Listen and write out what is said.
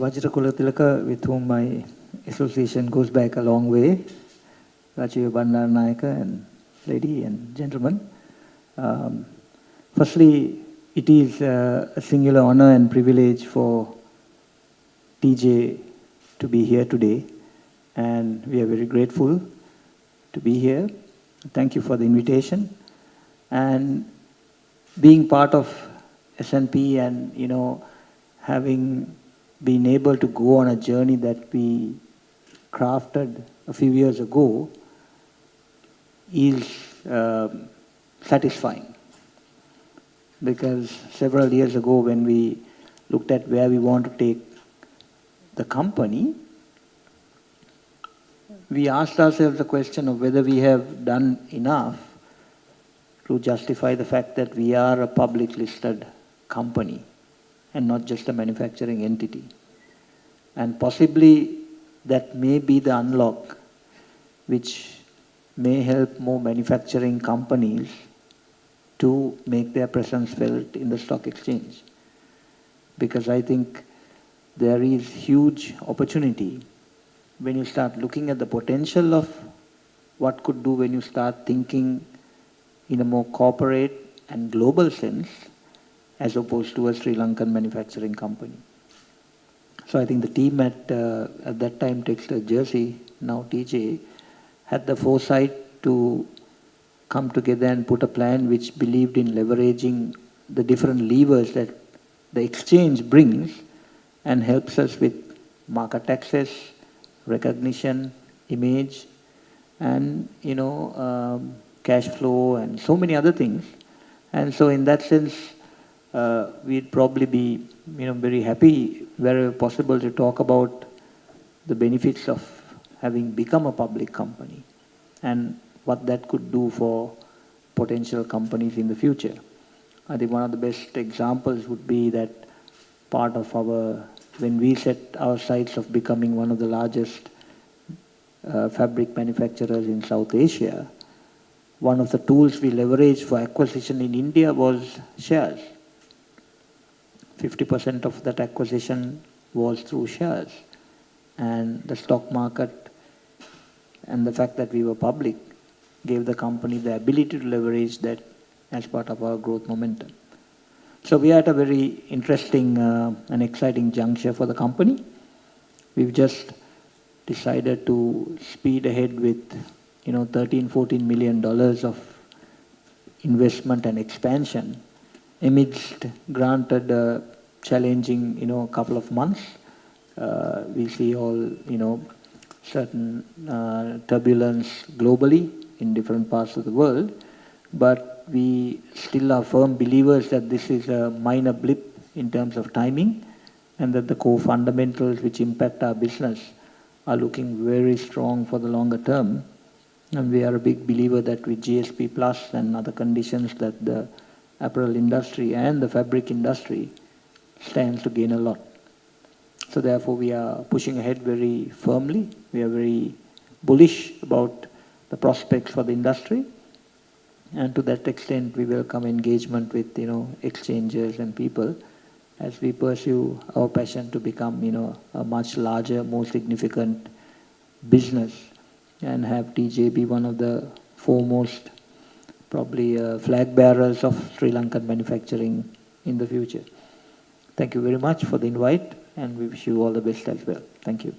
Vajrakulatilaka, with whom my association goes back a long way, Rajiv Bandaranaike and lady and gentlemen. Um, Firstly, it is a singular honor and privilege for Teejay to be here today, and we are very grateful to be here. Thank you for the invitation. And being part of S&P and, having been able to go on a journey that we crafted a few years ago is satisfying. Because several years ago, when we looked at where we want to take the company, we asked ourselves the question of whether we have done enough to justify the fact that we are a public listed company and not just a manufacturing entity. And possibly that may be the unlock which may help more manufacturing companies to make their presence felt in the stock exchange. Because I think there is huge opportunity when you start looking at the potential of what could do when you start thinking in a more corporate and global sense as opposed to a Sri Lankan manufacturing company. So I think the team at that time, Texter Jersey, now TJ, had the foresight to come together and put a plan which believed in leveraging the different levers that the exchange brings and helps us with market access, recognition, image, and cash flow and so many other things. And so in that sense, we'd probably be very happy wherever possible to talk about the benefits of having become a public company and what that could do for potential companies in the future. I think one of the best examples would be that part of when we set our sights of becoming one of the largest fabric manufacturers in South Asia, one of the tools we leveraged for acquisition in India was shares. 50% of that acquisition was through shares. And the stock market and the fact that we were public gave the company the ability to leverage that as part of our growth momentum. So we are at a very interesting and exciting juncture for the company. We've just decided to speed ahead with $13-14 million of investment and expansion amidst granted challenging couple of months. We see all certain turbulence globally in different parts of the world, but we still are firm believers that this is a minor blip in terms of timing and that the core fundamentals which impact our business are looking very strong for the longer term. And we are a big believer that with GSP Plus and other conditions that the apparel industry and the fabric industry stands to gain a lot. So therefore we are pushing ahead very firmly. We are very bullish about the prospects for the industry. And to that extent we welcome engagement with exchanges and people as we pursue our passion to become a much larger, more significant business and have TJ be one of the foremost probably flag bearers of Sri Lankan manufacturing in the future. Thank you very much for the invite and we wish you all the best as well. Thank you.